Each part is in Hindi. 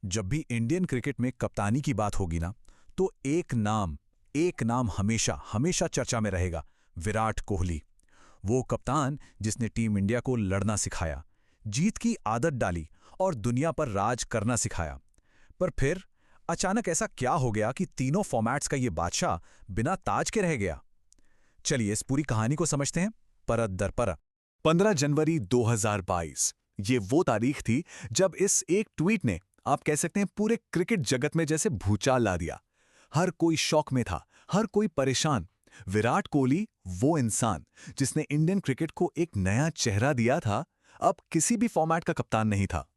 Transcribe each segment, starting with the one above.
जब भी इंडियन क्रिकेट में कप्तानी की बात होगी ना, तो एक नाम हमेशा हमेशा चर्चा में रहेगा। विराट कोहली। वो कप्तान जिसने टीम इंडिया को लड़ना सिखाया, जीत की आदत डाली और दुनिया पर राज करना सिखाया। पर फिर अचानक ऐसा क्या हो गया कि तीनों फॉर्मेट्स का ये बादशाह बिना ताज के रह गया? चलिए इस पूरी कहानी को समझते हैं, परत दर परत। 15 जनवरी 2022, ये वो तारीख थी जब इस एक ट्वीट ने, आप कह सकते हैं, पूरे क्रिकेट जगत में जैसे भूचाल ला दिया। हर कोई शॉक में था, हर कोई परेशान। विराट कोहली, वो इंसान जिसने इंडियन क्रिकेट को एक नया चेहरा दिया था, अब किसी भी फॉर्मेट का कप्तान नहीं था।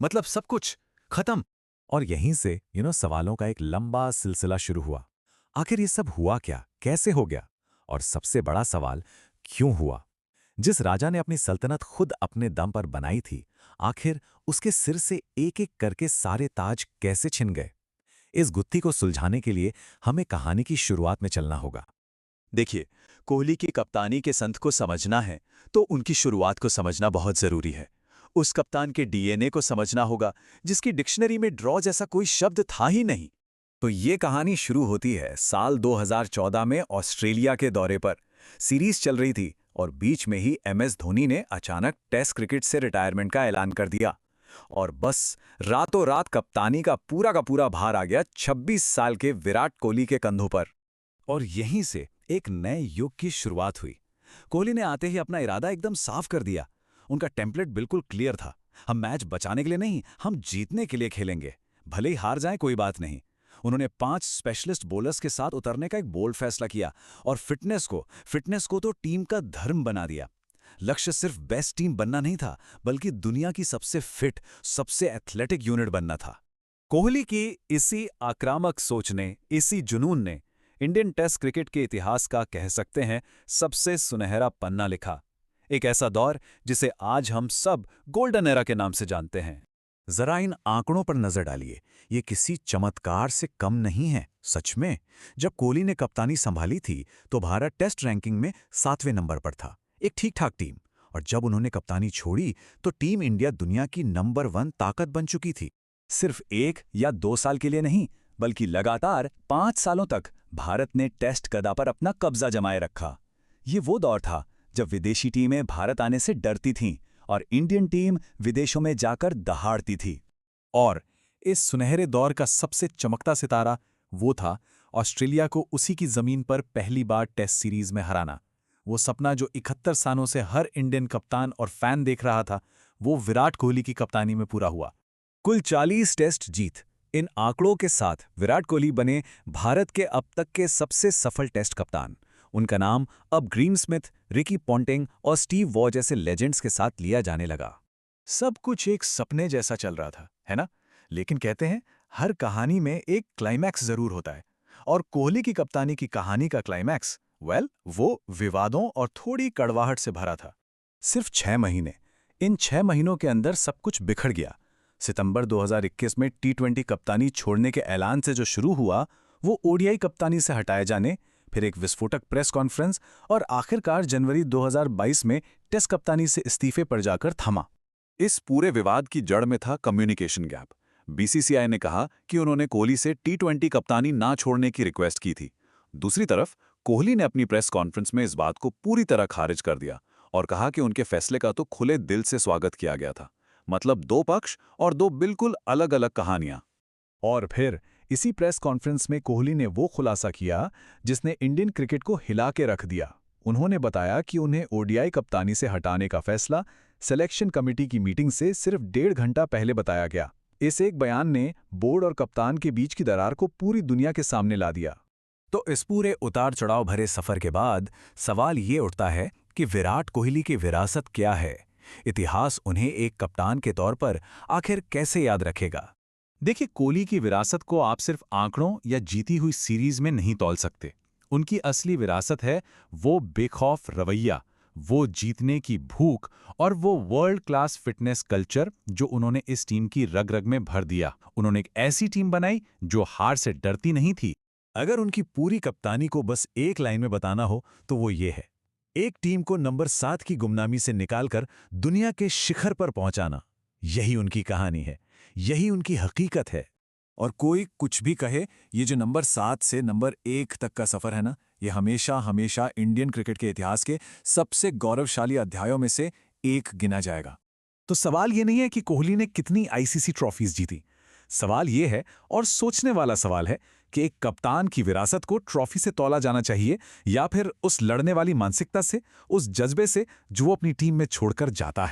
मतलब सब कुछ खत्म। और यहीं से सवालों का एक लंबा सिलसिला शुरू हुआ। आखिर ये सब हुआ क्या, कैसे हो गया? और सबसे बड़ा सवाल, क्यों हुआ? जिस राजा ने अपनी सल्तनत खुद अपने दम पर बनाई थी, आखिर उसके सिर से एक एक करके सारे ताज कैसे छिन गए? इस गुत्थी को सुलझाने के लिए हमें कहानी की शुरुआत में चलना होगा। देखिए, कोहली की कप्तानी के संत को समझना है तो उनकी शुरुआत को समझना बहुत जरूरी है। उस कप्तान के डीएनए को समझना होगा जिसकी डिक्शनरी में ड्रॉ जैसा कोई शब्द था ही नहीं। तो ये कहानी शुरू होती है साल 2014 में ऑस्ट्रेलिया के दौरे पर। सीरीज चल रही थी और बीच में ही एमएस धोनी ने अचानक टेस्ट क्रिकेट से रिटायरमेंट का ऐलान कर दिया। और बस रातों रात कप्तानी का पूरा भार आ गया 26 साल के विराट कोहली के कंधों पर। और यहीं से एक नए युग की शुरुआत हुई। कोहली ने आते ही अपना इरादा एकदम साफ कर दिया। उनका टेम्पलेट बिल्कुल क्लियर था। हम मैच बचाने के लिए नहीं, हम जीतने के लिए खेलेंगे। भले ही हार जाए कोई बात नहीं। उन्होंने 5 स्पेशलिस्ट बॉलर्स के साथ उतरने का एक बोल्ड फैसला किया और फिटनेस को तो टीम का धर्म बना दिया। लक्ष्य सिर्फ बेस्ट टीम बनना नहीं था, बल्कि दुनिया की सबसे फिट, सबसे एथलेटिक यूनिट बनना था। कोहली की इसी आक्रामक सोच ने, इसी जुनून ने इंडियन टेस्ट क्रिकेट के इतिहास का, कह सकते हैं, सबसे सुनहरा पन्ना लिखा। एक ऐसा दौर जिसे आज हम सब गोल्डन एरा के नाम से जानते हैं। जरा इन आंकड़ों पर नजर डालिए। ये किसी चमत्कार से कम नहीं है, सच में। जब कोहली ने कप्तानी संभाली थी तो भारत टेस्ट रैंकिंग में 7वें नंबर पर था, एक ठीक-ठाक टीम। और जब उन्होंने कप्तानी छोड़ी तो टीम इंडिया दुनिया की नंबर 1 ताकत बन चुकी थी। सिर्फ 1 या 2 साल के लिए नहीं, बल्कि लगातार 5 सालों तक भारत ने टेस्ट गदा पर अपना कब्जा जमाए रखा। ये वो दौर था जब विदेशी टीमें भारत आने से डरती थीं और इंडियन टीम विदेशों में जाकर दहाड़ती थी। और इस सुनहरे दौर का सबसे चमकता सितारा वो था ऑस्ट्रेलिया को उसी की जमीन पर पहली बार टेस्ट सीरीज में हराना। वो सपना जो 71 सालों से हर इंडियन कप्तान और फैन देख रहा था, वो विराट कोहली की कप्तानी में पूरा हुआ। कुल 40 टेस्ट जीत। इन आंकड़ों के साथ विराट कोहली बने भारत के अब तक के सबसे सफल टेस्ट कप्तान। उनका नाम अब ग्रीम स्मिथ, रिकी पॉन्टिंग और स्टीव वॉ जैसे लेजेंड्स के साथ लिया जाने लगा। सब कुछ एक सपने जैसा चल रहा था, है ना? लेकिन कहते हैं, हर कहानी में एक क्लाइमैक्स जरूर होता है। और कोहली की कप्तानी की कहानी का क्लाइमैक्स, वो विवादों और थोड़ी कड़वाहट से भरा था। सिर्फ 6 महीने। इन 6 महीनों के अंदर सब कुछ बिखर गया। सितंबर 2021 में टी20 कप्तानी छोड़ने के ऐलान से जो शुरू हुआ, वो ओडीआई कप्तानी से हटाए जाने, फिर एक विस्फोटक प्रेस कॉन्फ्रेंस और आखिरकार जनवरी 2022 में टेस्ट कप्तानी से इस्तीफे पर जाकर थमा। इस पूरे विवाद की जड़ में था कम्युनिकेशन गैप। बीसीसीआई ने कहा कि उन्होंने कोहली से टी20 कप्तानी ना छोड़ने की रिक्वेस्ट की थी। दूसरी तरफ कोहली ने अपनी प्रेस कॉन्फ्रेंस में इस बात को पूरी तरह खारिज कर दिया और कहा कि उनके फैसले का तो खुले दिल से स्वागत किया गया था। मतलब 2 पक्ष और 2 बिल्कुल अलग-अलग कहानियां। और फिर इसी प्रेस कॉन्फ्रेंस में कोहली ने वो खुलासा किया जिसने इंडियन क्रिकेट को हिला के रख दिया। उन्होंने बताया कि उन्हें ओडीआई कप्तानी से हटाने का फैसला सिलेक्शन कमेटी की मीटिंग से सिर्फ 1.5 घंटा पहले बताया गया। इस एक बयान ने बोर्ड और कप्तान के बीच की दरार को पूरी दुनिया के सामने ला दिया। तो इस पूरे उतार चढ़ाव भरे सफर के बाद सवाल ये उठता है कि विराट कोहली की विरासत क्या है? इतिहास उन्हें एक कप्तान के तौर पर आखिर कैसे याद रखेगा? देखिए, कोहली की विरासत को आप सिर्फ आंकड़ों या जीती हुई सीरीज में नहीं तौल सकते। उनकी असली विरासत है वो बेखौफ रवैया, वो जीतने की भूख और वो वर्ल्ड क्लास फिटनेस कल्चर जो उन्होंने इस टीम की रग रग में भर दिया। उन्होंने एक ऐसी टीम बनाई जो हार से डरती नहीं थी। अगर उनकी पूरी कप्तानी को बस एक लाइन में बताना हो तो वो ये है: एक टीम को नंबर 7 की गुमनामी से निकालकर दुनिया के शिखर पर पहुंचाना। यही उनकी कहानी है। यही उनकी हकीकत है। और कोई कुछ भी कहे, ये जो नंबर 7 से नंबर 1 तक का सफ़र है ना, ये हमेशा हमेशा इंडियन क्रिकेट के इतिहास के सबसे गौरवशाली अध्यायों में से एक गिना जाएगा। तो सवाल ये नहीं है कि कोहली ने कितनी आईसीसी ट्रॉफीज जीती। सवाल ये है, और सोचने वाला सवाल है, कि एक कप्तान की विरासत को ट्रॉफी से तौला जाना चाहिए या फिर उस लड़ने वाली मानसिकता से, उस जज्बे से जो वो अपनी टीम में छोड़कर जाता है।